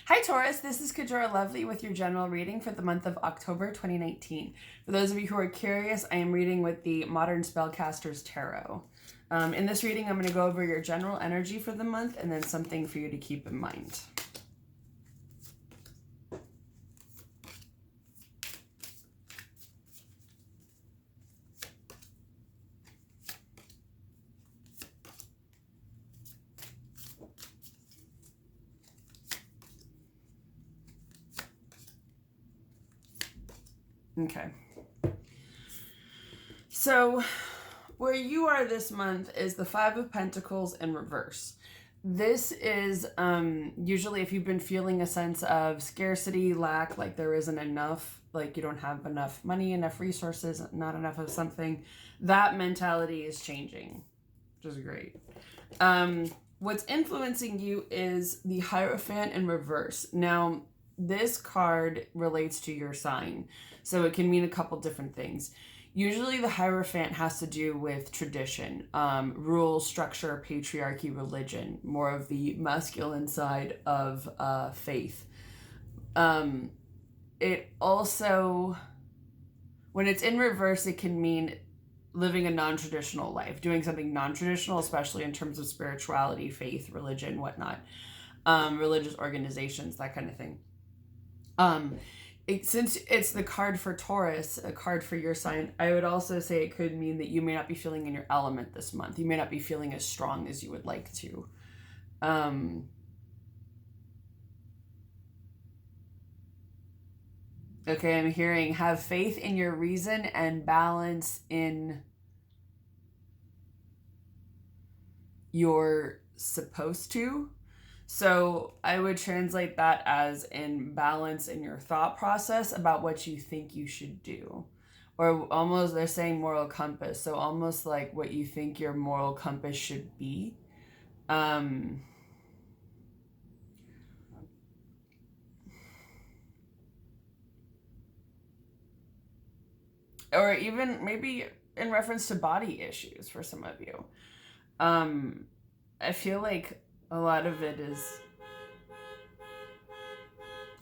Hi Taurus, this is Kajora Lovely with your general reading for the month of October 2019. For those of you who are curious, I am reading with the Modern Spellcasters Tarot. In this reading, I'm going to go over your general energy for the month and then something for you to keep in mind. Okay. So, where you are this month is the Five of Pentacles in reverse. This is usually if you've been feeling a sense of scarcity, lack, like there isn't enough, like you don't have enough money, enough resources, not enough of something, that mentality is changing, which is great. What's influencing you is the Hierophant in reverse. Now, this card relates to your sign, so it can mean a couple different things. Usually the Hierophant has to do with tradition, rules, structure, patriarchy, religion, more of the masculine side of faith. It also, when it's in reverse, it can mean living a non-traditional life, doing something non-traditional, especially in terms of spirituality, faith, religion, whatnot, religious organizations, that kind of thing. Since it's the card for Taurus, a card for your sign, I would also say it could mean that you may not be feeling in your element this month. You may not be feeling as strong as you would like to. Okay, I'm hearing have faith in your reason and balance in your supposed to. So I would translate that as in balance in your thought process about what you think you should do. Or almost, they're saying moral compass. So almost like what you think your moral compass should be. Or even maybe in reference to body issues for some of you. I feel like a lot of it is...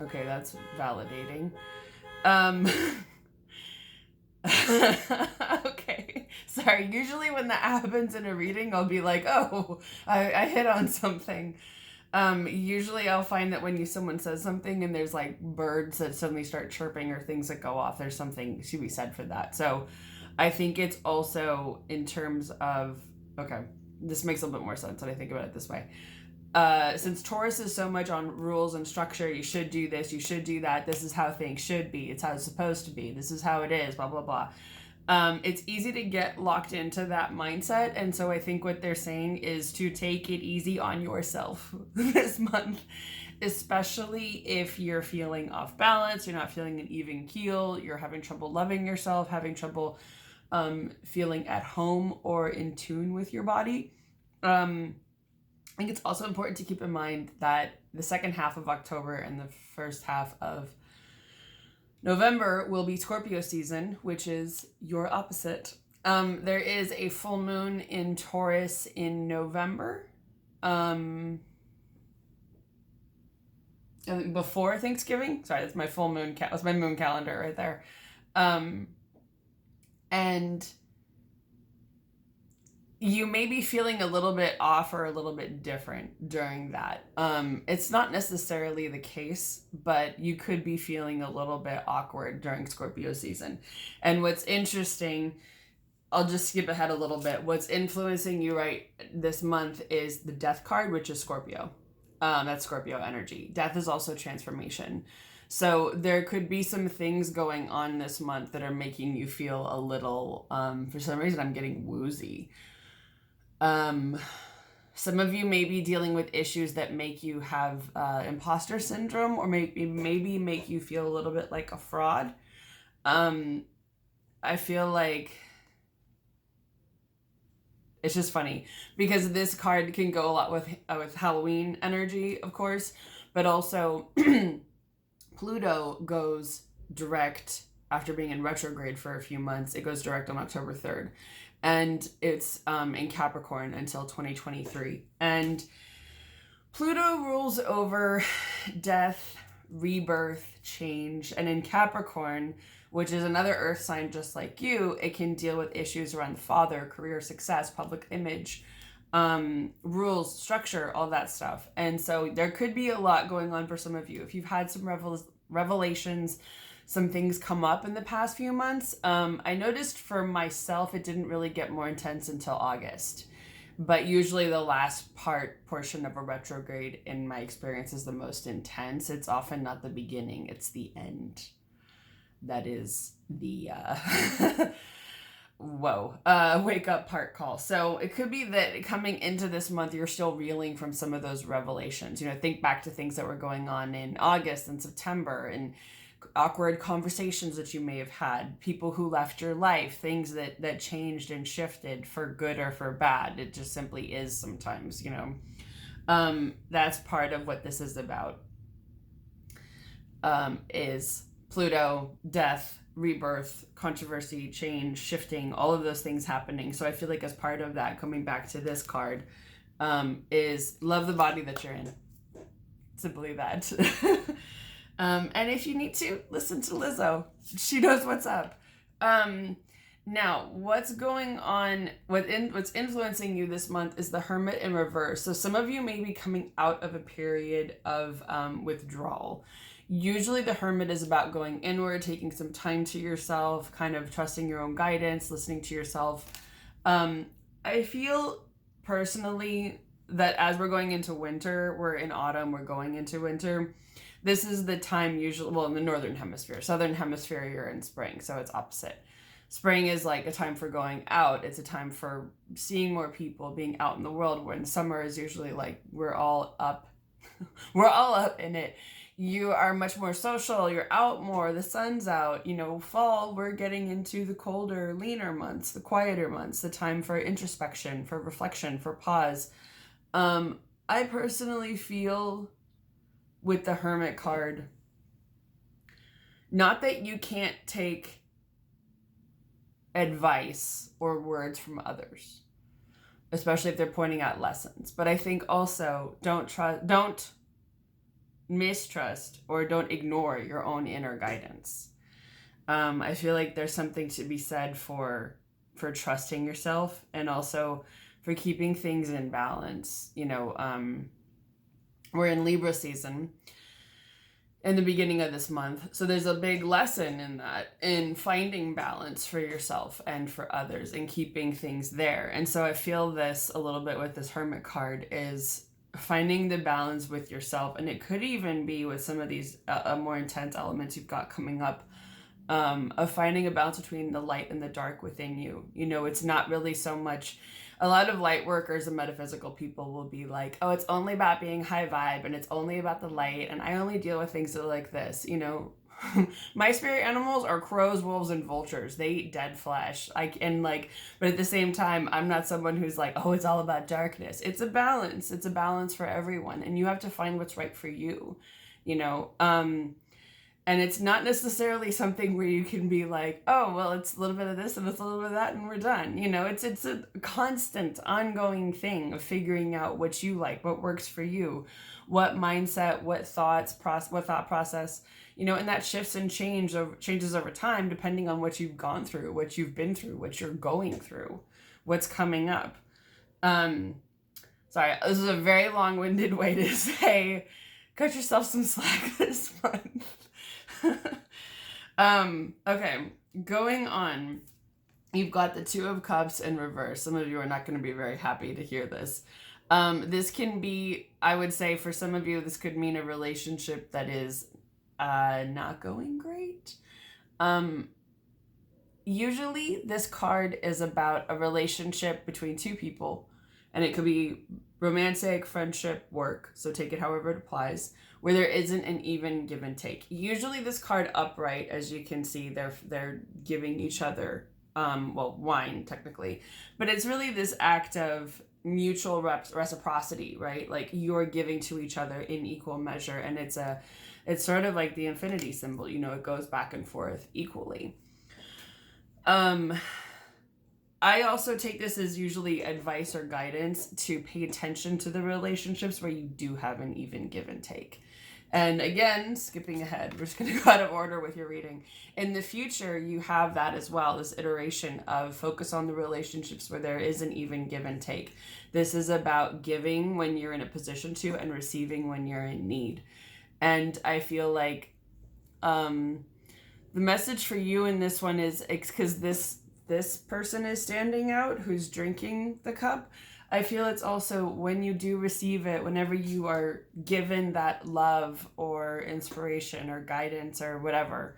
Okay, that's validating. Okay, sorry. Usually when that happens in a reading, I'll be like, oh, I hit on something. Usually I'll find that when someone says something and there's like birds that suddenly start chirping or things that go off, there's something to be said for that. So I think it's also in terms of, okay, this makes a little bit more sense when I think about it this way. Since Taurus is so much on rules and structure, you should do this, you should do that, this is how things should be, it's how it's supposed to be, this is how it is, blah, blah, blah. It's easy to get locked into that mindset. And so I think what they're saying is to take it easy on yourself this month, especially if you're feeling off balance, you're not feeling an even keel, you're having trouble loving yourself, having trouble feeling at home or in tune with your body. I think it's also important to keep in mind that the second half of October and the first half of November will be Scorpio season, which is your opposite. There is a full moon in Taurus in November, before Thanksgiving. Sorry, that's my full moon. That's my moon calendar right there. And you may be feeling a little bit off or a little bit different during that. It's not necessarily the case, but you could be feeling a little bit awkward during Scorpio season. And what's interesting, I'll just skip ahead a little bit. What's influencing you right this month is the Death card, which is Scorpio. That's Scorpio energy. Death is also transformation. So there could be some things going on this month that are making you feel a little, for some reason I'm getting woozy. Some of you may be dealing with issues that make you have imposter syndrome, or maybe make you feel a little bit like a fraud. I feel like it's just funny because this card can go a lot with Halloween energy, of course, but also Pluto goes direct after being in retrograde for a few months. It goes direct on October 3rd. And it's in Capricorn until 2023. And Pluto rules over death, rebirth, change, and in Capricorn, which is another earth sign just like you, it can deal with issues around father, career success, public image, rules, structure, all that stuff. And so there could be a lot going on for some of you. If you've had some revelations, some things come up in the past few months. I noticed for myself, it didn't really get more intense until August. But usually the last portion of a retrograde, in my experience, is the most intense. It's often not the beginning, it's the end. That is the wake up part call. So it could be that coming into this month, you're still reeling from some of those revelations. Think back to things that were going on in August and September, and awkward conversations that you may have had, people who left your life, things that changed and shifted for good or for bad. It just simply is sometimes, that's part of what this is about, is Pluto, death, rebirth, controversy, change, shifting, all of those things happening. So I feel like as part of that, coming back to this card, is love the body that you're in. Simply that. And if you need to, listen to Lizzo. She knows what's up. Now, what's going on, what's influencing you this month is the Hermit in reverse. So some of you may be coming out of a period of withdrawal. Usually the Hermit is about going inward, taking some time to yourself, kind of trusting your own guidance, listening to yourself. I feel personally that as we're going into winter, we're in autumn, we're going into winter. This is the time usually, well, in the northern hemisphere. Southern hemisphere, you're in spring, so it's opposite. Spring is like a time for going out. It's a time for seeing more people, being out in the world, when summer is usually like we're all up in it. You are much more social, you're out more, the sun's out. Fall, we're getting into the colder, leaner months, the quieter months, the time for introspection, for reflection, for pause. I personally feel with the Hermit card, not that you can't take advice or words from others, especially if they're pointing out lessons, but I think also don't mistrust or don't ignore your own inner guidance. I feel like there's something to be said for trusting yourself, and also for keeping things in balance. We're in Libra season in the beginning of this month. So there's a big lesson in that, in finding balance for yourself and for others and keeping things there. And so I feel this a little bit with this Hermit card, is finding the balance with yourself. And it could even be with some of these more intense elements you've got coming up, of finding a balance between the light and the dark within you. It's not really so much. A lot of light workers and metaphysical people will be like, oh, it's only about being high vibe, and it's only about the light, and I only deal with things that are like this. My spirit animals are crows, wolves, and vultures. They eat dead flesh. But at the same time, I'm not someone who's like, oh, it's all about darkness. It's a balance. It's a balance for everyone, and you have to find what's right for you. And it's not necessarily something where you can be like, oh, well, it's a little bit of this and it's a little bit of that and we're done. It's a constant, ongoing thing of figuring out what you like, what works for you, what mindset, what thought process, and that shifts and changes over time depending on what you've gone through, what you've been through, what you're going through, what's coming up. Sorry, this is a very long-winded way to say, cut yourself some slack this month. Okay, going on. You've got the Two of Cups in reverse. Some of you are not going to be very happy to hear this. This can be, I would say for some of you, this could mean a relationship that is not going great. Usually this card is about a relationship between two people, and it could be romantic, friendship, work, so take it however it applies, where there isn't an even give and take. Usually this card upright, as you can see, they're giving each other, wine technically, but it's really this act of mutual reciprocity, right? Like you're giving to each other in equal measure, and it's sort of like the infinity symbol, it goes back and forth equally. I also take this as usually advice or guidance to pay attention to the relationships where you do have an even give and take. And again, skipping ahead, we're just going to go out of order with your reading. In the future, you have that as well, this iteration of focus on the relationships where there is an even give and take. This is about giving when you're in a position to and receiving when you're in need. And I feel like the message for you in this one is, because this person is standing out who's drinking the cup, I feel it's also when you do receive it, whenever you are given that love or inspiration or guidance or whatever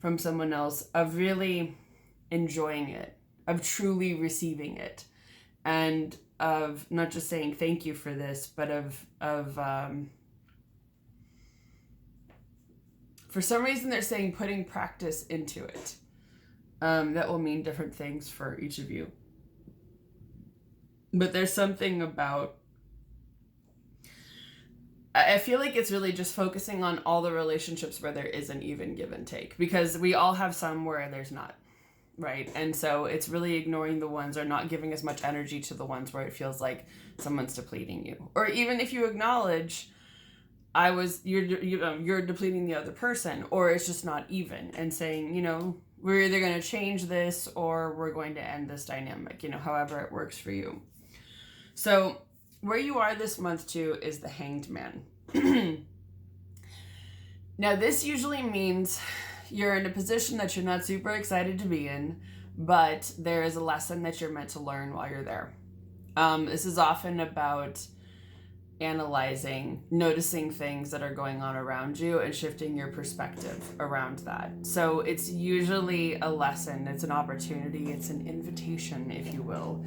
from someone else, of really enjoying it, of truly receiving it, and of not just saying thank you for this, but of for some reason they're saying putting practice into it. That will mean different things for each of you. But there's something about, I feel like it's really just focusing on all the relationships where there is an even give and take, because we all have some where there's not, right? And so it's really ignoring the ones, or not giving as much energy to the ones where it feels like someone's depleting you. Or even if you acknowledge you're depleting the other person, or it's just not even, and saying, we're either going to change this or we're going to end this dynamic, however it works for you. So where you are this month too is the Hanged Man. Now this usually means you're in a position that you're not super excited to be in, but there is a lesson that you're meant to learn while you're there. This is often about analyzing, noticing things that are going on around you and shifting your perspective around that. So it's usually a lesson, it's an opportunity, it's an invitation, if you will,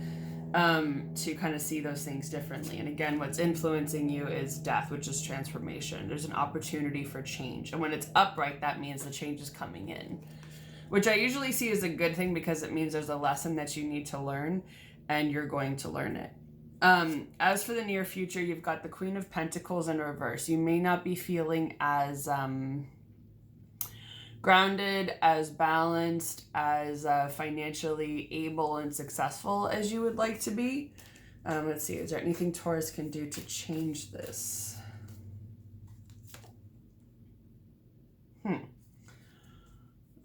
to kind of see those things differently. And again, what's influencing you is death, which is transformation. There's an opportunity for change. And when it's upright, that means the change is coming in, which I usually see as a good thing, because it means there's a lesson that you need to learn and you're going to learn it. As for the near future, you've got the Queen of Pentacles in reverse. You may not be feeling as grounded, as balanced, as financially able and successful as you would like to be. Let's see, is there anything Taurus can do to change this?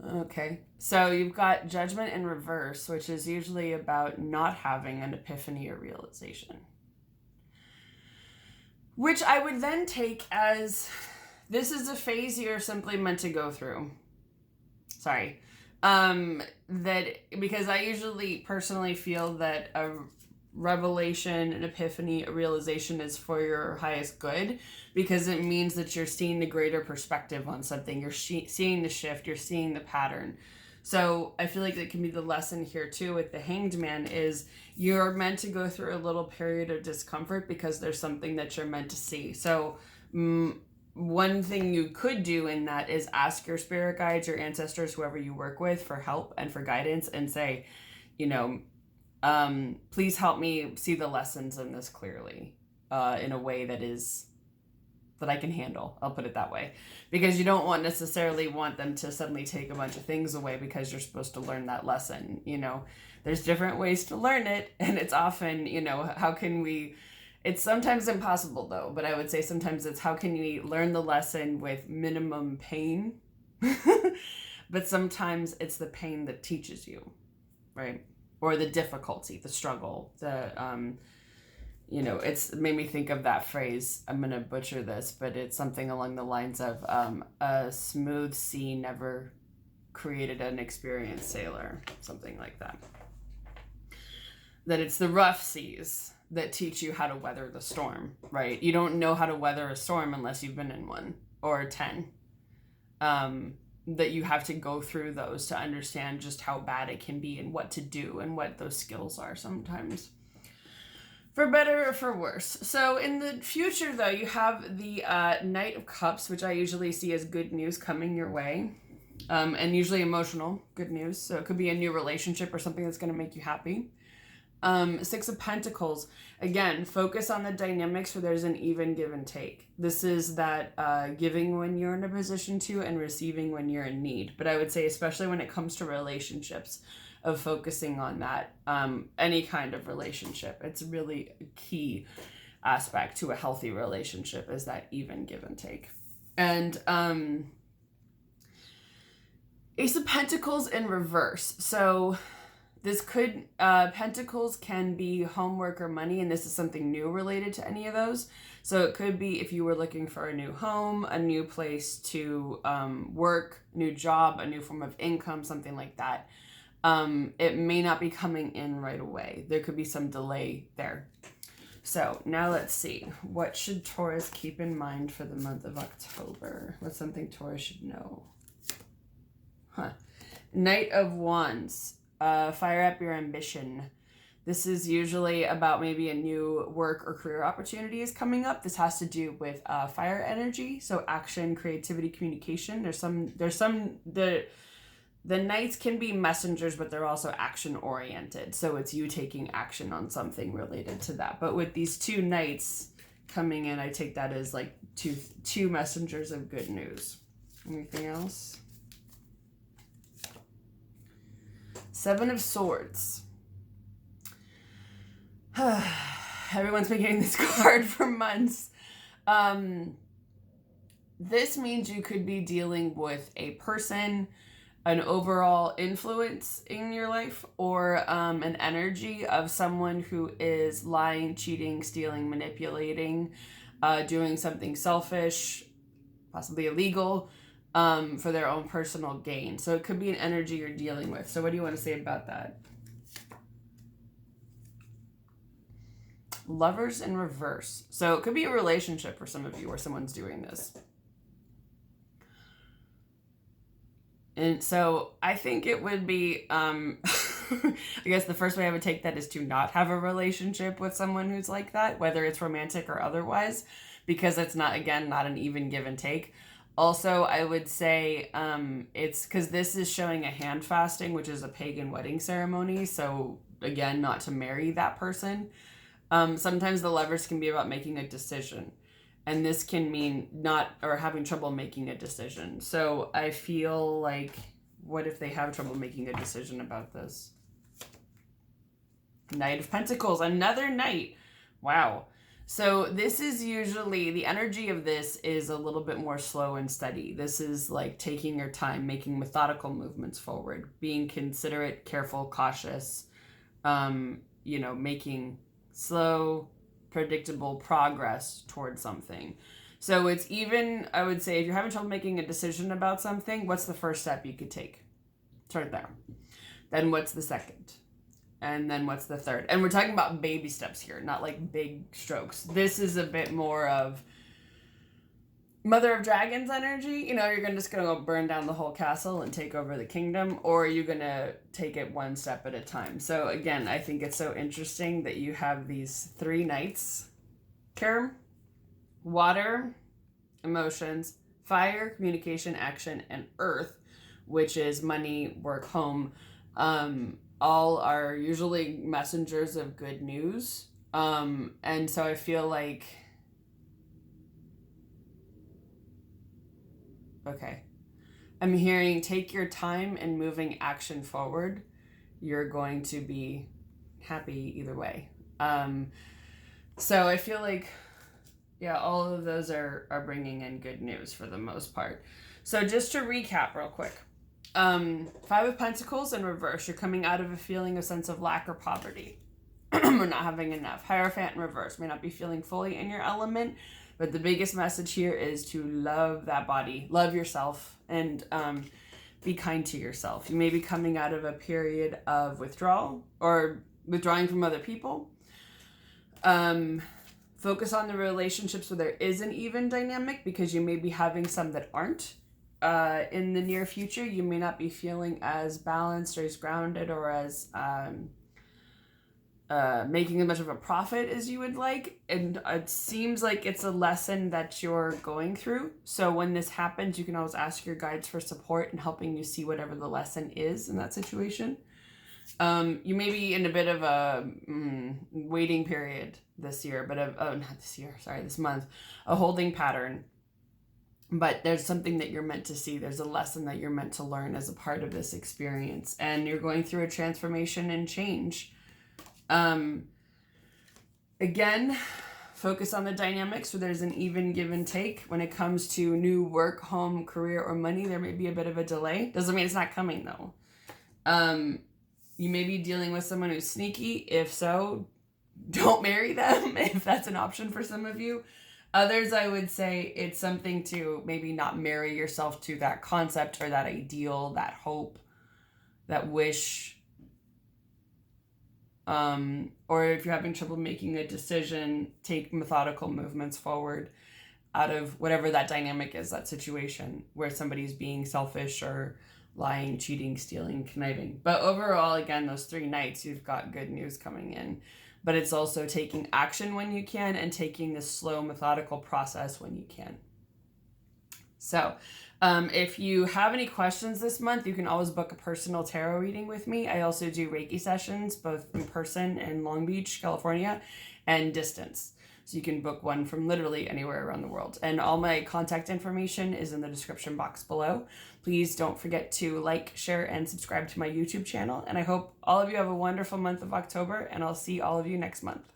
Okay, so you've got Judgment in reverse, which is usually about not having an epiphany or realization, which I would then take as this is a phase you're simply meant to go through. Sorry. That, because I usually personally feel that a revelation, an epiphany, a realization is for your highest good, because it means that you're seeing the greater perspective on something. You're seeing the shift, you're seeing the pattern. So I feel like that can be the lesson here too with the Hanged Man, is you're meant to go through a little period of discomfort because there's something that you're meant to see. So one thing you could do in that is ask your spirit guides, your ancestors, whoever you work with, for help and for guidance, and say, please help me see the lessons in this clearly, in a way that I can handle. I'll put it that way, because you don't necessarily want them to suddenly take a bunch of things away because you're supposed to learn that lesson. There's different ways to learn it, and it's often, how can we, it's sometimes impossible though, but I would say sometimes it's how can we learn the lesson with minimum pain? But sometimes it's the pain that teaches you, right? Or the difficulty, the struggle, it's made me think of that phrase. I'm going to butcher this, but it's something along the lines of a smooth sea never created an experienced sailor, something like that. That it's the rough seas that teach you how to weather the storm, right? You don't know how to weather a storm unless you've been in one, or 10. That you have to go through those to understand just how bad it can be and what to do and what those skills are sometimes, for better or for worse. So in the future though, you have the Knight of Cups, which I usually see as good news coming your way, and usually emotional good news. So it could be a new relationship or something that's going to make you happy. Six of Pentacles, again, focus on the dynamics where there's an even give and take. This is that giving when you're in a position to and receiving when you're in need. But I would say, especially when it comes to relationships, of focusing on that. Any kind of relationship, it's really a key aspect to a healthy relationship, is that even give and take. And Ace of Pentacles in reverse. So this could, Pentacles can be homework or money, and this is something new related to any of those. So it could be if you were looking for a new home, a new place to work, new job, a new form of income, something like that. It may not be coming in right away. There could be some delay there. So now let's see. What should Taurus keep in mind for the month of October? What's something Taurus should know? Knight of Wands. Fire up your ambition. This is usually about maybe a new work or career opportunity is coming up. This has to do with fire energy, so action, creativity, communication. The knights can be messengers, but they're also action oriented. So it's you taking action on something related to that. But with these two knights coming in, I take that as like two messengers of good news. Anything else? Seven of Swords. Everyone's been getting this card for months. This means you could be dealing with a person, an overall influence in your life, or an energy of someone who is lying, cheating, stealing, manipulating, doing something selfish, possibly illegal, for their own personal gain. So it could be an energy you're dealing with. So what do you want to say about that? Lovers in reverse. So it could be a relationship for some of you where someone's doing this. And so I think it would be, I guess the first way I would take that is to not have a relationship with someone who's like that, whether it's romantic or otherwise, because it's not, again, not an even give and take. Also, I would say it's because this is showing a hand fasting, which is a pagan wedding ceremony. So again, not to marry that person. Sometimes the lovers can be about making a decision. And this can mean not, or having trouble making a decision. So I feel like, what if they have trouble making a decision about this? Knight of Pentacles, another knight. Wow. So this is usually, the energy of this is a little bit more slow and steady. This is like taking your time, making methodical movements forward, being considerate, careful, cautious, making slow, predictable progress towards something. So it's even, I would say, if you're having trouble making a decision about something, what's the first step you could take? Start there. Then what's the second? And then what's the third? And we're talking about baby steps here, not like big strokes. This is a bit more of Mother of Dragons energy. You're just going to go burn down the whole castle and take over the kingdom, or are you going to take it one step at a time? So again, I think it's so interesting that you have these three knights. Care, water, emotions, fire, communication, action, and earth, which is money, work, home. All are usually messengers of good news. And so I feel like, okay, I'm hearing take your time and moving action forward. You're going to be happy either way. So I feel like, yeah, all of those are bringing in good news for the most part. So just to recap real quick. Five of Pentacles in reverse. You're coming out of a feeling, a sense of lack or poverty. Or not having enough. Hierophant in reverse. May not be feeling fully in your element, but the biggest message here is to love that body, love yourself, and be kind to yourself. You may be coming out of a period of withdrawal or withdrawing from other people. Focus on the relationships where there is an even dynamic, because you may be having some that aren't. In the near future, you may not be feeling as balanced or as grounded or as making as much of a profit as you would like. And it seems like it's a lesson that you're going through. So when this happens, you can always ask your guides for support and helping you see whatever the lesson is in that situation. You may be in a bit of a waiting period this year, but not this year, sorry, this month, a holding pattern. but there's something that you're meant to see. There's a lesson that you're meant to learn as a part of this experience, and you're going through a transformation and change. Again, focus on the dynamics so there's an even give and take. When it comes to new work, home, career, or money, there may be a bit of a delay. Doesn't mean it's not coming though. You may be dealing with someone who's sneaky. If so, don't marry them if that's an option for some of you. Others, I would say it's something to maybe not marry yourself to that concept or that ideal, that hope, that wish. Or if you're having trouble making a decision, take methodical movements forward out of whatever that dynamic is, that situation where somebody's being selfish or lying, cheating, stealing, conniving. But overall, again, those 3 nights, you've got good news coming in. But it's also taking action when you can and taking this slow, methodical process when you can. So if you have any questions this month, you can always book a personal tarot reading with me. I also do Reiki sessions, both in person in Long Beach, California, and distance. So you can book one from literally anywhere around the world. And all my contact information is in the description box below. Please don't forget to like, share, and subscribe to my YouTube channel. And I hope all of you have a wonderful month of October, and I'll see all of you next month.